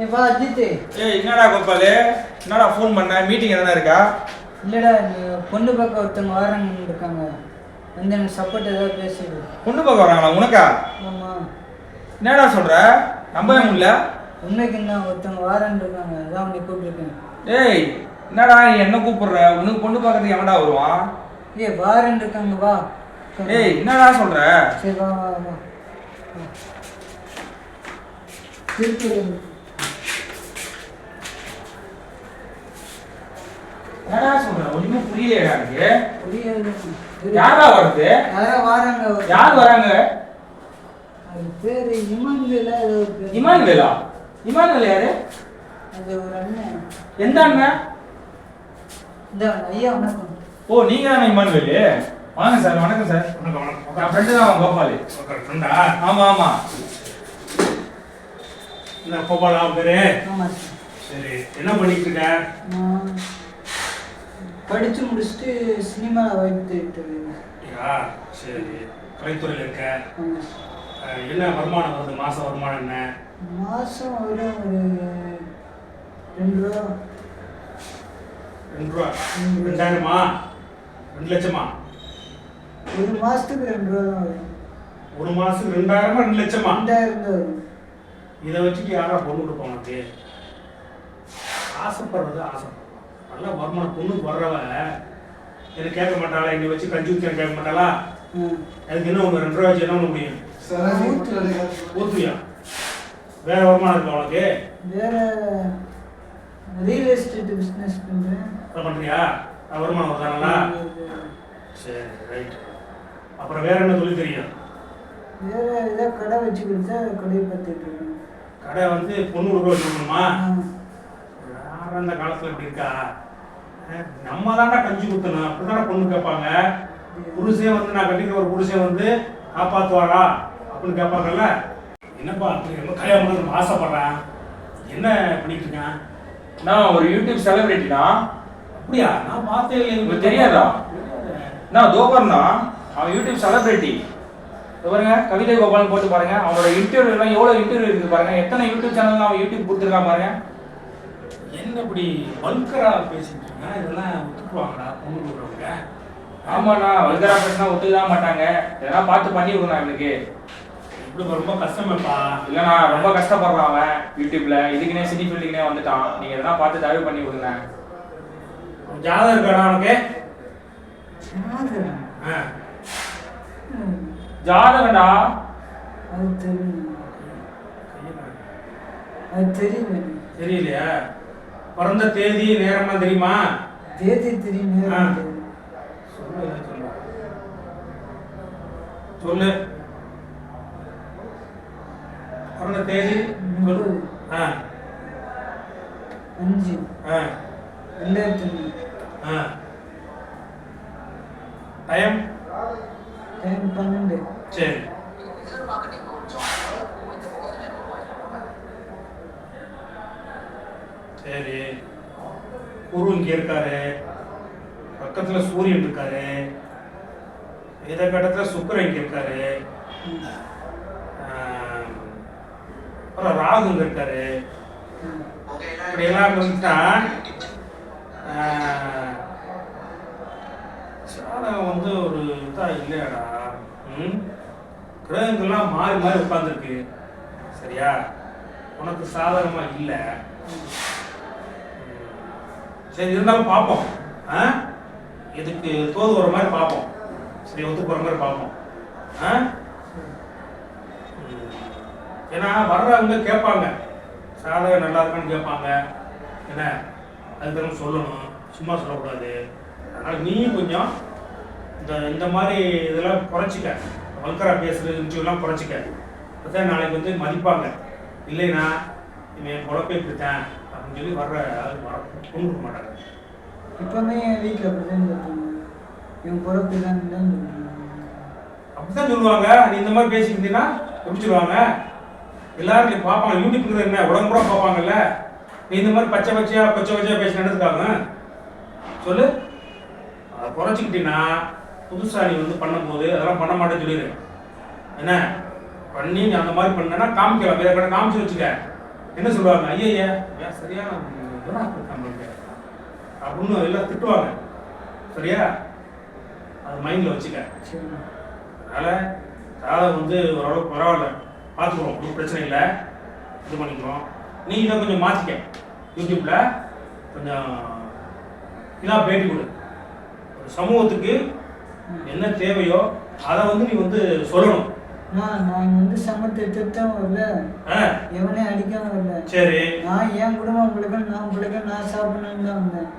ஏ வா அஜித். ஏய் என்னடா கோபாலு, என்னடா ஃபோன் பண்ண? மீட்டிங் எதனா இருக்கா? இல்லைடா, பொண்ணு பார்க்க ஒருத்தவங்க வராங்கன்னு இருக்காங்க. வந்து எனக்கு சப்போர்ட் ஏதாவது பேசிடு. பொண்ணு பார்க்க வராங்களா உனக்கா? ஆமாம். என்னடா சொல்ற? நம்பவே முடியல. உண்மைக்கு என்ன, ஒருத்தவங்க வாரன்னு இருக்காங்க, அதான் உன்னை கூப்பிட்டுருக்கேன். ஏய் என்னடா நீ என்ன கூப்பிடுற? உனக்கு பொண்ணு பார்க்கறதுக்கு எவன்டா வருவான்? ஏய் வாரன்னு இருக்காங்க, வா. ஏய் என்னடா சொல்ற? சரி வா வா வா. திருப்பி என்னடா சொல்ற? ஒண்ணுமே புரியலையா எனக்கு? புரியாது. யாரா வருது? யாரா வாராங்க? யார் வராங்க? அது பேரு இமானுவேலா ஏதோ ஒரு பேரு. இமானுவேலா? இமானுவேல் யாரு? அது ஒரு அண்ணன். எந்த அண்ணன்? இந்த ஐயா வணக்கம். ஓ நீங்க தானே இமானுவேலு? வாங்க சார். வணக்கம் சார். வணக்கம் வணக்கம். நான் ஃப்ரெண்டு தான் கோபாலு. ஃப்ரெண்டா? ஆமா ஆமா. என்ன கோபாலா பேரு? ஆமாம். சரி, என்ன பண்ணிட்டு இருக்க? நான் படித்து முடிச்சுட்டு சினிமாவில் வாய்ப்பு தேடிட்டு. யா சரி, கலைத்துறையில் இருக்க. ஆமாம். என்ன வருமானம் வருது? மாச வருமானம் என்ன? மாதம் ஒரு 2 ரூபா. 2 ரூபா? 2000மா? 2 லட்சமா? ஒரு மாதத்துக்கு 2 ரூபா தான் வரும். ஒரு மாசத்துக்கு 2000மா 2 லட்சமா? 2000 தான் வரும். இதை வச்சுட்டு யாரா பொண்ணு கொடுப்பாங்க உனக்கு? ஆசைப்படுறது ஆசைப்படுறோம். நல்லா வருமானம் பொண்ணுக்கு வர்றவ எனக்கு கேட்க மாட்டாளா? என்னை வச்சு கஞ்சி ஊற்றி கேட்க மாட்டாளா? அதுக்கு என்ன ஒன்று 2 ரூபா வச்சு என்ன பண்ண முடியும்? ஊற்றுவியா? வேற வருமானம் இருக்கா உனக்கு? வேற ரியல் எஸ்டேட் பிஸ்னஸ் பண்ணுறேன். அதை பண்ணுறியா? வருமானம் வருதாங்களா? சரி ரைட். அப்புறம் வேற என்ன தொழில் தெரியும்? வேற ஏதாவது கடை வச்சு கொடுத்தா கடையை பார்த்துட்டு இருக்கேன். கடை வந்து பொண்ணு கொடுக்க வச்சுக்கணுமா? யாரும் அந்த காலத்தில் இப்படி இருக்கா? நம்ம தாண்டா கஞ்சி ஊற்றணும், அப்படிதானே பொண்ணு கேட்பாங்க. புருஷன் வந்து நான் கட்டிக்கிற ஒரு புருஷன் வந்து காப்பாற்றுவாரா அப்படின்னு கேட்பாங்கல்ல. என்னப்பா அப்படி ரொம்ப கல்யாணம் பண்ண ஆசைப்படுறேன், என்ன பண்ணிட்டு இருக்கேன்? நான் ஒரு யூடியூப் செலிபிரிட்டினா. அப்படியா? நான் பார்த்தே இல்லை. உங்களுக்கு தெரியாதா? நான் தோபர்னா, அவன் யூடியூப் செலிபிரிட்டி. பாருங்க, கவிதை கோபால்னு போட்டு பாருங்க. அவனோட இன்டர்வியூ எல்லாம் எவ்வளவு இன்டர்வியூ இருக்கு பாருங்க. எத்தனை யூடியூப் சேனல் அவன் யூடியூப் கொடுத்துருக்கான் பாருங்க. என்ன இப்படி வல்கரா பேசிட்டு இருக்கேன்? இதெல்லாம் ஒத்துக்குவாங்களா பொண்ணு கொடுக்குறவங்க? ஆமாண்ணா, வல்கரா பேசினா ஒத்துக்கதான் மாட்டாங்க. இதெல்லாம் பார்த்து பண்ணி விடுங்க எனக்கு. இப்படி ரொம்ப கஷ்டமேப்பா. இல்லைண்ணா, ரொம்ப கஷ்டப்படுறான் அவன் யூடியூப்ல. இதுக்குனே சிட்டி ஃபீல்டுக்குனே வந்துட்டான். நீங்க இதெல்லாம் பார்த்து தயவு பண்ணி விடுங்க. ஜாதகம் இருக்காடா உனக்கு? ஜாதகண்டா? அது தெரியும். அது தெரியும். தெரியலையா? பிறந்த தேதி நேரம்லாம் தெரியுமா? தேதி தெரியும், நேரம் தெரியும். சொல்லு. பிறந்த தேதி 5/2003. டைம்? டைம் 12. சரி. சரி, குரு இங்க இருக்காரு, பக்கத்துல சூரியன் இருக்காரு, இத கட்டத்துல சுக்கிரன் இங்க இருக்காரு, அப்புறம் ராகு இங்க இருக்காரு. இப்படி எல்லாம் வந்துட்டா சாதகம் வந்து ஒரு இதா இல்லையாடா. கிரகங்கள்லாம் மாறி மாறி உட்காந்துருக்கு. சரியா? உனக்கு சாதகமா இல்லை. சரி, இருந்தாலும் பார்ப்போம். இதுக்கு தோது வர மாதிரி பார்ப்போம். சரி, ஒத்து போகிற மாதிரி பார்ப்போம். ஏன்னா வர்றவங்க கேட்பாங்க, சாதகம் நல்லா இருக்கான்னு கேட்பாங்க. என்ன அதுக்கு சொல்லணும், சும்மா சொல்லக்கூடாது. அதனால் நீ கொஞ்சம் இந்த மாதிரி இதெல்லாம் குறைச்சிக்க. வல்கரா பேசுகிற விஷயம்லாம் குறைச்சிக்க. அப்போ நாளைக்கு வந்து மதிப்பாங்க. இல்லைன்னா இவன் பொழப்பே இப்படித்தான் அப்படின்னு சொல்லி வர்ற கொண்டு கொடுக்க மாட்டாங்க. இப்போவுமே என் வீட்டில் அப்படிதான் சொல்லுவாங்க, இவன் பொறுப்பு தான் சொல்லுவாங்க. அப்படித்தான் சொல்லுவாங்க. நீ இந்த மாதிரி பேசிக்கிட்டீங்கன்னா எப்படி சொல்லுவாங்க? எல்லாரும் நீ பார்ப்பாங்க. யூடியூப்ங்கிறது என்ன உடம்பு கூட பார்ப்பாங்கல்ல. நீ இந்த மாதிரி பச்சை பச்சையா பேசி நடந்துக்காங்க. சொல்லு. அதை குறைச்சிக்கிட்டீங்கன்னா புதுசாக நீ வந்து பண்ணும்போது அதெல்லாம் பண்ண மாட்டேன்னு சொல்லிடு. என்ன பண்ணி நீ அந்த மாதிரி பண்ணனா காமிக்கலாம். வேற கடை காமிச்சு வச்சுக்க. என்ன சொல்லுவாங்க, ஐயா ஏன் சரியான நம்மளுக்கு அப்படின்னு எல்லாம் திட்டுவாங்க. சரியா? அது மைண்டில் வச்சுக்க. அதனால் அதாவது வந்து ஓரளவுக்கு பரவாயில்ல, பார்த்துக்குறோம், ஒன்றும் பிரச்சனை இல்லை, இது பண்ணிக்கிறோம். நீ இதை கொஞ்சம் மாற்றிக்க. யூடியூப்பில் கொஞ்சம் இதாக பேட்டி கொடு. ஒரு சமூகத்துக்கு என்ன தேவையோ அதை வந்து நீ வந்து சொல்லணும். நான் வந்து சமத்தை திட்டம் வரல, எவனே அடிக்காம வரல. சரி, நான் என் குடும்பம் பிள்ளைங்க நான் சாப்பிடணும்னு தான் வந்தேன்.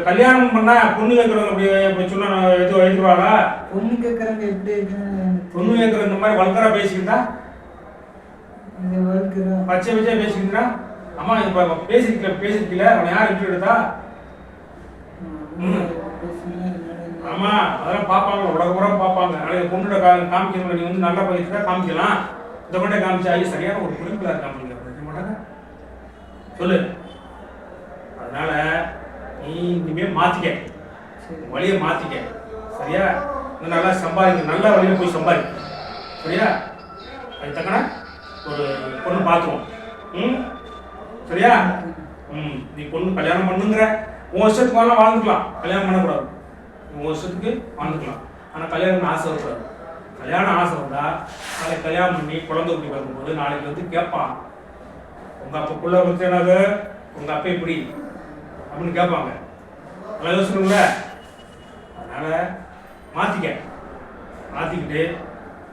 கல்யாணம் பண்ணா பொண்ணு கேட்கறவங்க அப்படி சொன்னா எதுவும் எழுதுவாங்களா? பொண்ணு கேட்கறவங்க எப்படி இருக்குன்னு பொண்ணு கேட்கற இந்த மாதிரி வல்கரா பேசிக்கிட்டா, இது வளர்க்குறோம் பச்சை பச்சையா பேசிக்கிட்டா, அம்மா இப்ப பேசிருக்கல அவன் யார் இன்டர்வியூ எடுத்தா? ஆமா, அதெல்லாம் பார்ப்பாங்க, உலகம் பார்ப்பாங்க. நாளைக்கு பொண்ணோட காமிக்கணும், நீ வந்து நல்லா பேசிட்டா காமிக்கலாம். இந்த மட்டும் காமிச்சா ஐயா சரியான ஒரு குறிப்பில் இருக்காம மாட்டாங்க சொல்லு. அதனால நீ இனிமே மாத்திக்க, வழியை மாத்திக்க. சரியா? இன்னும் நல்லா சம்பாதிக்க, நல்ல வழியில போய் சம்பாதி. சரியா? அது தக்கன ஒரு பொண்ணு பார்த்துவோம். சரியா? நீ பொண்ணு கல்யாணம் பண்ணுங்கிற உன் வருஷத்துக்கு வேணா வாழ்ந்துக்கலாம், கல்யாணம் பண்ணக்கூடாது. உன் வருஷத்துக்கு வாழ்ந்துக்கலாம், ஆனால் கல்யாணம் ஆசை இருக்கக்கூடாது. கல்யாணம் ஆசை வந்தா நாளைக்கு கல்யாணம் பண்ணி குழந்தை குட்டி பார்க்கும்போது நாளைக்கு வந்து கேட்பான், உங்க அப்பக்குள்ள வந்து என்னது, உங்க அப்பா எப்படி அப்படின்னு கேட்பாங்க. நல்லா யோசிக்கணும்ல. அதனால மாத்திக்கிட்டு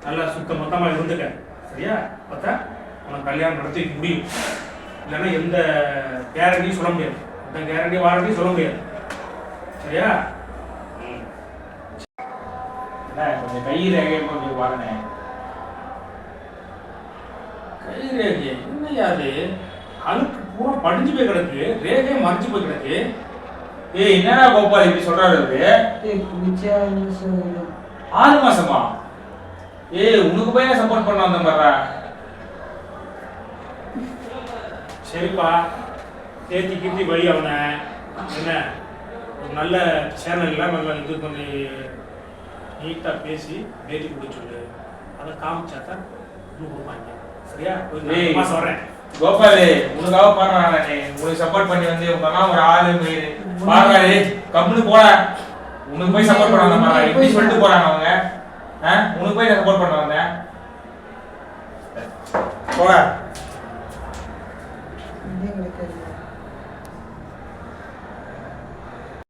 நல்லா சுத்த மொத்தமாக இருந்துக்க. சரியா? பார்த்தா உனக்கு கல்யாணம் நடத்தி வைக்க முடியும். இல்லைன்னா எந்த கேரண்டியும் சொல்ல முடியாது, எந்த கேரண்டி வாரண்டியும் சொல்ல முடியாது. சரியா? கொஞ்சம் கை ரேகை கொஞ்சம் பாருங்க. கை ரேகை என்னையா அது? அழுக்கு பூரா படிஞ்சு போய் கிடக்கு, ரேகையை மறைஞ்சு போய் கிடக்கு. ஏய் என்னடா கோபால் இப்படி சொல்றாரு அவரு? 6 மாசமா? ஏய் உனக்கு பையன் சப்போர்ட் பண்ண வந்த மாதிரிடா. சரிப்பா, தேத்தி கிட்டி வழி அவனை என்ன ஒரு நல்ல சேனல்ல நல்லா இது பண்ணி நீட்டாக பேசி பேட்டி கொடுக்க சொல்லு. அதை காமிச்சாத்தான் இன்னும் கொடுப்பாங்க. சரியா? சொல்கிறேன் கோபால், உனக்காக பாடுறான், உனக்கு சப்போர்ட் பண்ணி வந்து உங்கெல்லாம் ஒரு ஆளு பாடுறாரு கம்முன்னு போட. உனக்கு போய் சப்போர்ட் பண்ண வந்த மாதிரி எப்படி சொல்லிட்டு போறாங்க அவங்க? உனக்கு போய் சப்போர்ட் பண்ண வந்தேன் போட.